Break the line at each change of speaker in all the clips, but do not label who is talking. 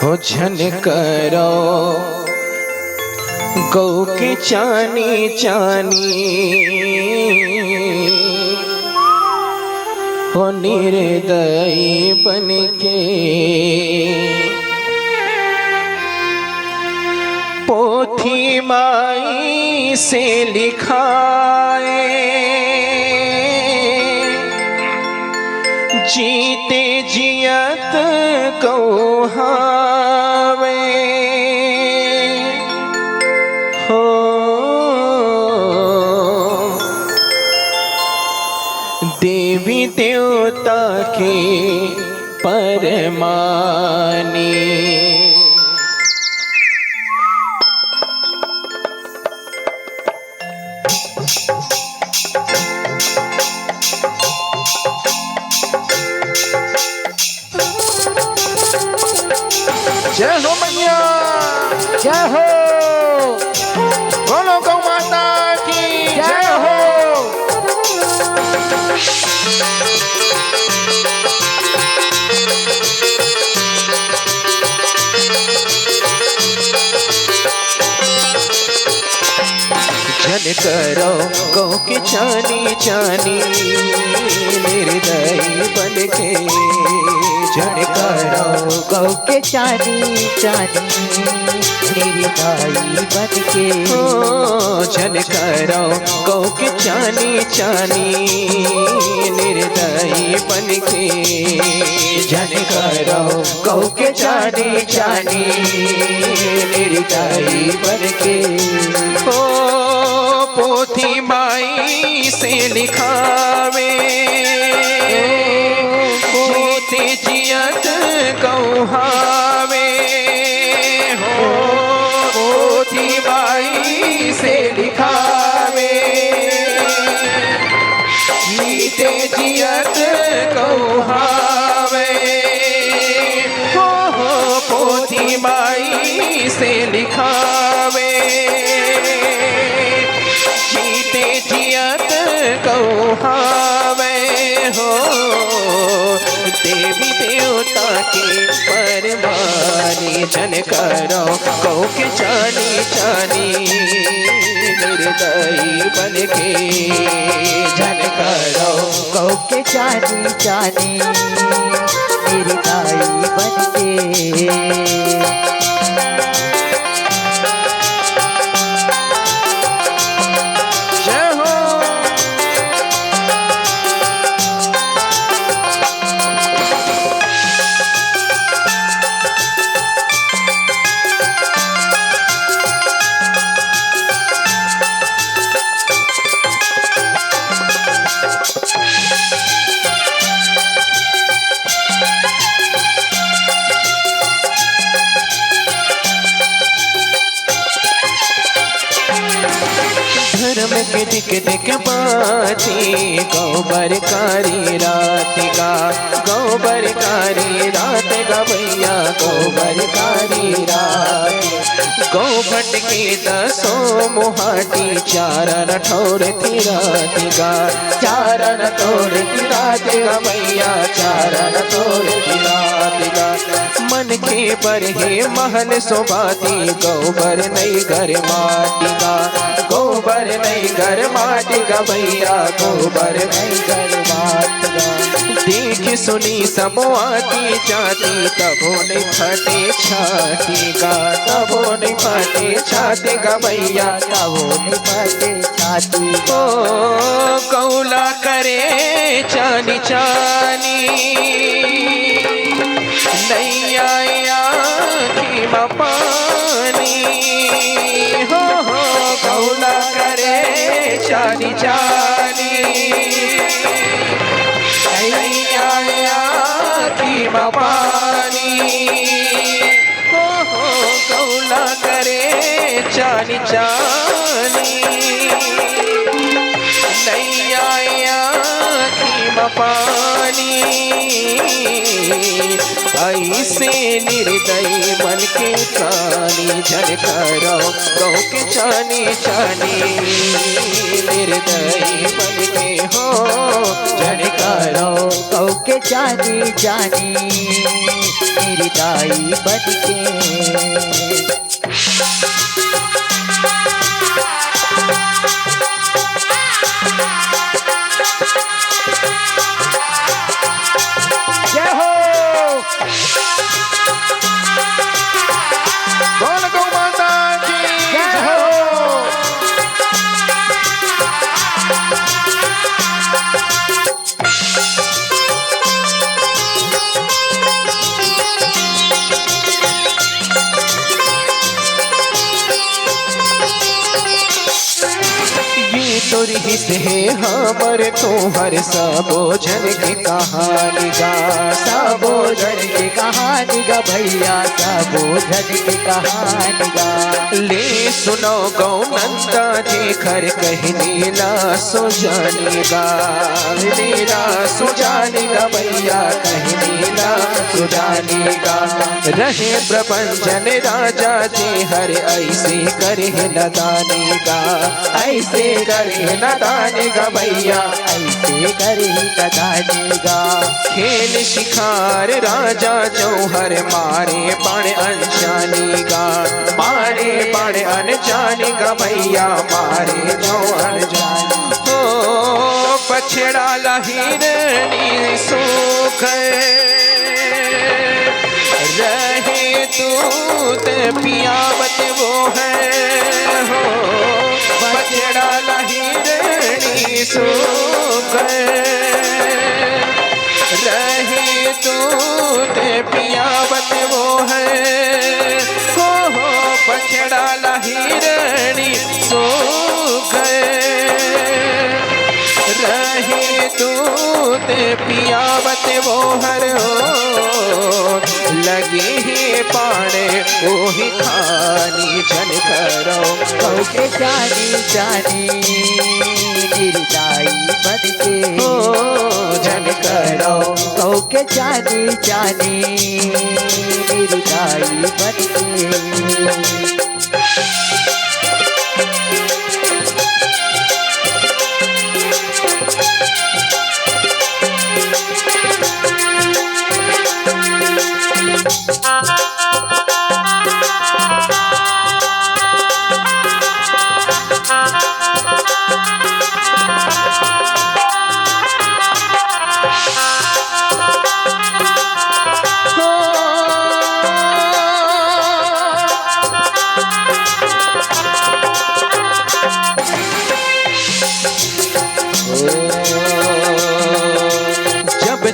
हो झन करो गौ के चानी चानी हो निर्दयी बन के पोथी माई से लिखाए जीते जियत कौहावे हो देवी देवता के परमानी जय हो मैया,
जय हो,
बोलो गौ माता की जय हो। झन करो गौ के चानी चानी निर्दयी बन के झन करो
गौ के चानी चानी मेरी दाई बन के
झन करो गौ के चानी चानी निर्दयी बन के झन करो गौ के चानी चानी निर्दयी बन के हो पोथी माई से लिखावे पोथी जियत कौहावे हो पोथी माई से लिखावे जीते जियत कौहावे हो पोथी माई से लिखावे जीते जियत कौहावे हो देवी देवता के परमानी झन करो गौ के चानी चानी निर्दयी बन के झन करो
गौ के चानी चानी मेरी दाई बन के
धर्म के दिक दिक बाती गौबर कारी रात का गौबर कारी रात का भैया गौबर कारी रात गौ भट के दसों मुहाटी चारण ठौर थी रात का चारण ठौर थी रात का भैया चारण ठौर थी रात का मन के बरहे महल सोबाती गौबर नहीं घर माटी का गोबर नहीं घर माटी का भैया गोबर नहीं घर माटी का देख सुनी सब आती जाती तबो नहीं फटे छाती का तबो नहीं फटे छाती का भैया
तबो नहीं फटे छाती
ओ कौला करे चानी चानी नहीं आया की पानी हो कौला करे चानी चानी नहीं आया की पानी हो कौला करे चानी चानी नहीं आया की पानी ऐसे निर्दयी मन के कानी झन करो गौ के चानी चानी निर्दयी मन के हो झन करो
गौ के जानी जानी निर्दयी बन के।
जय हो बोल गौ माता की जय हो। ये तोरी हिस्से हमर तोहर सबो जन की कहानी गा
सबो जन की कहानी गा भैया, सबो जन की कहानी गा।
ले सुनो गौ नंदा जी खर कहनी ला सुजानी गा लीला सुजानी गा भैया कहनी ला सुजानी गा। रहे प्रपंचन राजा जी हर ऐसे करे नदानी गा ऐसे करे नदानी गा भैया
ऐसे करे नदानी गा।
खेल शिकार राजा जौहर मारे पण अनजानी गा मारे पण अनजानी गा भैया मारे जो अनजानी हो। पछड़ा लहिरनी सुख रहे दूत पियावत वो है हो। पछड़ा लहिरनी सुख रहे दूत पियावत वो है हो। पछड़ा लहिरनी सुख रहे दूत पियावत वो हर हो। लगे ही पाड़े ओही खानी झन करो
गौ के जानी जानी निर्दयी बन के
हो झन करो
गौ के जानी जानी निर्दयी बन के।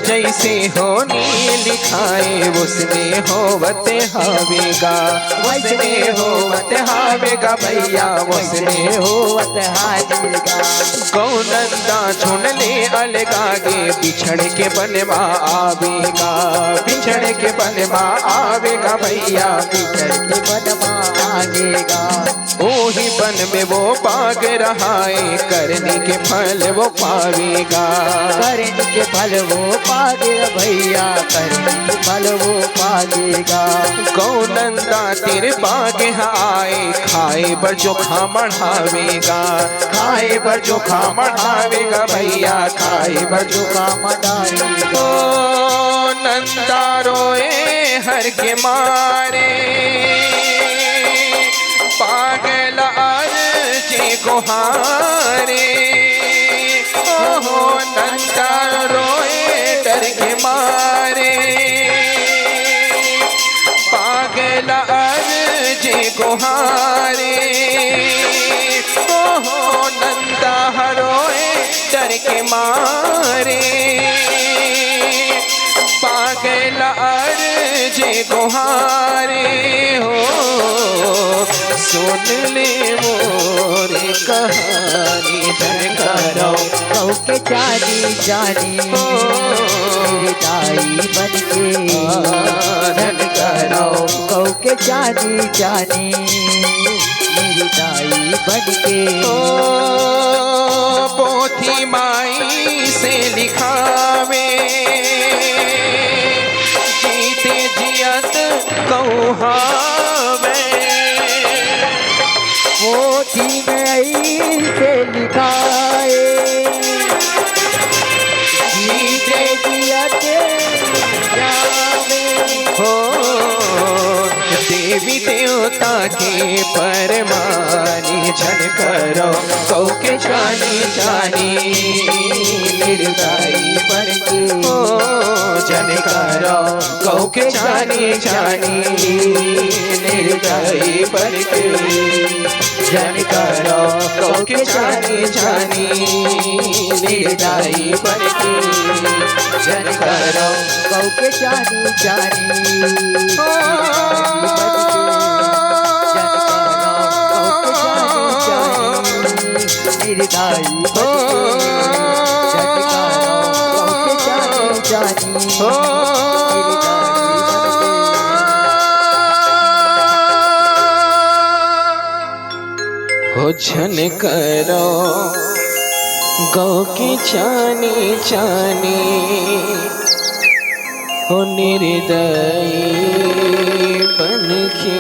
जैसे होनी लिखाए उसने होवत हावेगा उसने होवत हावेगा भैया उसने
होवत हावेगा।
गौ नंदा चुन ले अलगागे बिछड़ के बनवा आवेगा बिछड़ के बनवा आवेगा भैया
बिछड़ के बनवा आवेगा।
ओही बन में वो पाग रहा है करने के फल वो पावेगा
करने के फल वो पावेगा भैया करने के फल वो पावेगा।
गौ नंदा तेरे बाग आए खाए बर जो खा मढ़ावेगा खाए बर जो खा मढ़ावेगा भैया खाए बर जो खा
मढ़ावेगा।
ओ नंदा रोए हर के मारे पागल अर्जी गुहारे ओहो नंदा रोए डर के मारे पागल अर्जी गुहारे ओहो नंदा रोए डर के मारे पागल अर्जी गुहारे हो। सुन ले मोरी कहानी झन करो
गौ के जानी जानी निर्दयी बन के
झन करो
गौ के जानी जानी निर्दयी बन के।
पोथी माई से लिखावे सुहावे
पोथी में ऐसे लिखाए जीते जियते जावे
हो देवी देवता के परमानी झन करो कौ के जानी जानी
निर्दयी बन के
हो जन करो कौ के जानी जानी निर्दयी बन के जन करो कौ के जानी जानी निर्दयी बन के जन करो
कौ के जानी जानी निर्दयी
हो झन करो गौ की जानी जानी हो निर्दयी बन के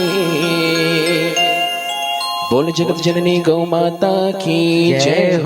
बोल जगत जननी गौ माता की जय हो।